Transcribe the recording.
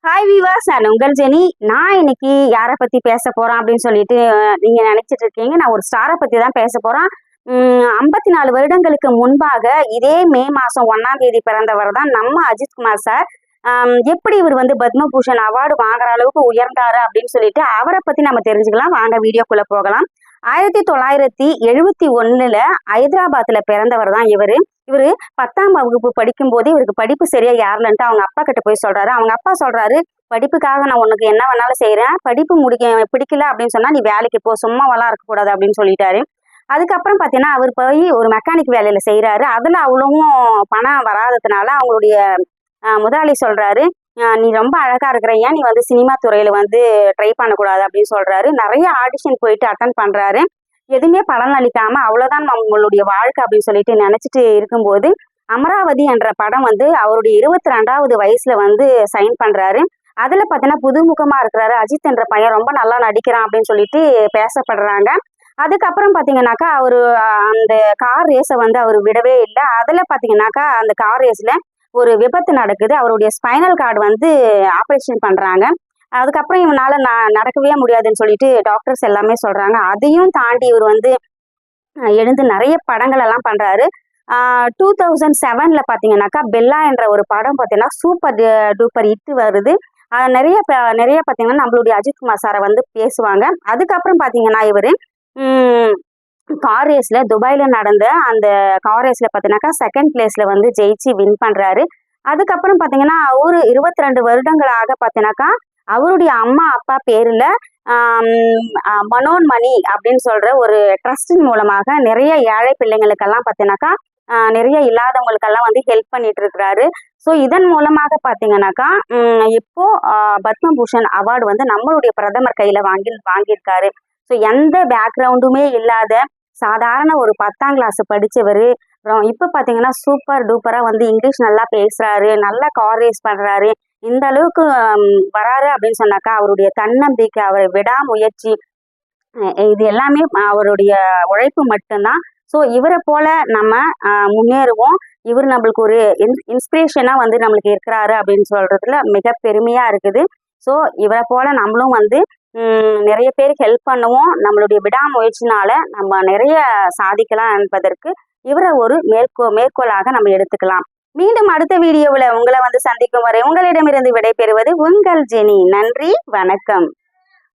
Hi viewers, நான் உங்கள் Jenny. நான் இன்னைக்கு யாரை பற்றி பேச போகிறேன் அப்படின்னு சொல்லிட்டு நீங்கள் நினச்சிட்டு இருக்கீங்க. நான் ஒரு ஸ்டாரை பற்றி தான் பேச போகிறேன். 54 வருடங்களுக்கு முன்பாக இதே மே மாதம் 1ஆம் தேதி பிறந்தவர் தான் நம்ம அஜித்குமார் சார். எப்படி இவர் வந்து பத்மபூஷன் அவார்டு வாங்குற அளவுக்கு உயர்ந்தாரு அப்படின்னு சொல்லிட்டு அவரை பற்றி நம்ம தெரிஞ்சுக்கலாம். வாங்க வீடியோக்குள்ளே போகலாம். 1971 ஹைதராபாத்தில் பிறந்தவர் தான் இவர். 10ஆம் வகுப்பு படிக்கும் போதே இவருக்கு படிப்பு சரியா ஏறலன்ட்டு அவங்க அப்பா கிட்ட போய் சொல்றாரு. அவங்க அப்பா சொல்றாரு, படிப்புக்காக நான் உனக்கு என்ன வேணாலும் செய்யறேன், படிப்பு பிடிக்கல அப்படின்னு சொன்னா நீ வேலைக்கு போ, சும்மாவெல்லாம் இருக்கக்கூடாது அப்படின்னு சொல்லிட்டாரு. அதுக்கப்புறம் பார்த்தீங்கன்னா அவர் போய் ஒரு மெக்கானிக் வேலையில செய்யறாரு. அதுல அவ்வளவும் பணம் வராததுனால அவங்களுடைய முதலாளி சொல்றாரு, நீ ரொம்ப அழகா இருக்கிற, ஏன் நீ வந்து சினிமா துறையில வந்து ட்ரை பண்ணக்கூடாது அப்படின்னு சொல்றாரு. நிறைய ஆடிஷன் போயிட்டு அட்டன் பண்றாரு. எதுவுமே பலன் அளிக்காம அவ்வளவுதான் நம்மளுடைய வாழ்க்கை அப்படின்னு சொல்லிட்டு நினைச்சிட்டு இருக்கும்போது அமராவதி என்ற படம் வந்து அவருடைய 22வது வயசுல வந்து சைன் பண்றாரு. அதுல பாத்தீங்கன்னா புதுமுகமா இருக்கிறாரு. அஜித் என்ற பையன் ரொம்ப நல்லா நடிக்கிறான் அப்படின்னு சொல்லிட்டு பேசப்படுறாங்க. அதுக்கப்புறம் பாத்தீங்கன்னாக்கா அவரு அந்த கார் ரேஸை வந்து அவர் விடவே இல்லை. அதுல பாத்தீங்கன்னாக்கா அந்த கார் ரேஸ்ல ஒரு விபத்து நடக்குது. அவருடைய ஸ்பைனல் கார்டு வந்து ஆப்ரேஷன் பண்றாங்க. அதுக்கப்புறம் இவனால நடக்கவே முடியாதுன்னு சொல்லிட்டு டாக்டர்ஸ் எல்லாமே சொல்றாங்க. அதையும் தாண்டி இவர் வந்து எழுந்து நிறைய படங்கள் எல்லாம் பண்றாரு. 2007 பாத்தீங்கன்னாக்கா பெல்லா என்ற ஒரு படம் பார்த்தீங்கன்னா சூப்பர் டூப்பர் ஹிட் வருது. நிறைய நிறைய பார்த்தீங்கன்னா நம்மளுடைய அஜித்குமார் சாரை வந்து பேசுவாங்க. அதுக்கப்புறம் பார்த்தீங்கன்னா இவர் கார் ரேஸ்ல துபாயில நடந்த அந்த கார் ரேஸ்ல பார்த்தீங்கன்னாக்கா செகண்ட் பிளேஸ்ல வந்து ஜெயிச்சு வின் பண்றாரு. அதுக்கப்புறம் பார்த்தீங்கன்னா அவரு 22 வருடங்களாக பார்த்தீங்கன்னாக்கா அவருடைய அம்மா அப்பா பேர்ல மனோன்மணி அப்படின்னு சொல்ற ஒரு ட்ரஸ்டின் மூலமாக நிறைய ஏழை பிள்ளைங்களுக்கெல்லாம் பார்த்தீங்கன்னாக்கா நிறைய இல்லாதவங்களுக்கெல்லாம் வந்து ஹெல்ப் பண்ணிட்டு இருக்கிறாரு. ஸோ இதன் மூலமாக பார்த்தீங்கன்னாக்கா இப்போ பத்மபூஷன் அவார்டு வந்து நம்மளுடைய பிரதமர் கையில வாங்கியிருக்காரு. ஸோ எந்த பேக்ரவுண்டுமே இல்லாத சாதாரண ஒரு 10ஆம் கிளாஸ் படிச்சவர் இப்போ பார்த்தீங்கன்னா சூப்பர் டூப்பரா வந்து இங்கிலீஷ் நல்லா பேசுறாரு, நல்லா கார் ரேஸ் பண்றாரு. இந்த அளவுக்கு வராரு அப்படின்னு சொன்னாக்கா அவருடைய தன்னம்பிக்கை, அவர் விடாமுயற்சி, இது எல்லாமே அவருடைய உழைப்பு மட்டும்தான். ஸோ இவரை போல நம்ம முன்னேறுவோம். இவர் நம்மளுக்கு ஒரு இன்ஸ்பிரேஷனா வந்து நம்மளுக்கு இருக்கிறாரு அப்படின்னு சொல்றதுல மிக பெருமையா இருக்குது. ஸோ இவரை போல நம்மளும் வந்து நிறைய பேருக்கு ஹெல்ப் பண்ணுவோம். நம்மளுடைய விடாமுயற்சினால நம்ம நிறைய சாதிக்கலாம் என்பதற்கு இவரை ஒரு மேற்கோளாக நம்ம எடுத்துக்கலாம். மீண்டும் அடுத்த வீடியோவில் உங்களை வந்து சந்திக்கும் வரை உங்களிடமிருந்து விடைபெறுவது உங்கள் ஜெனி. நன்றி, வணக்கம்.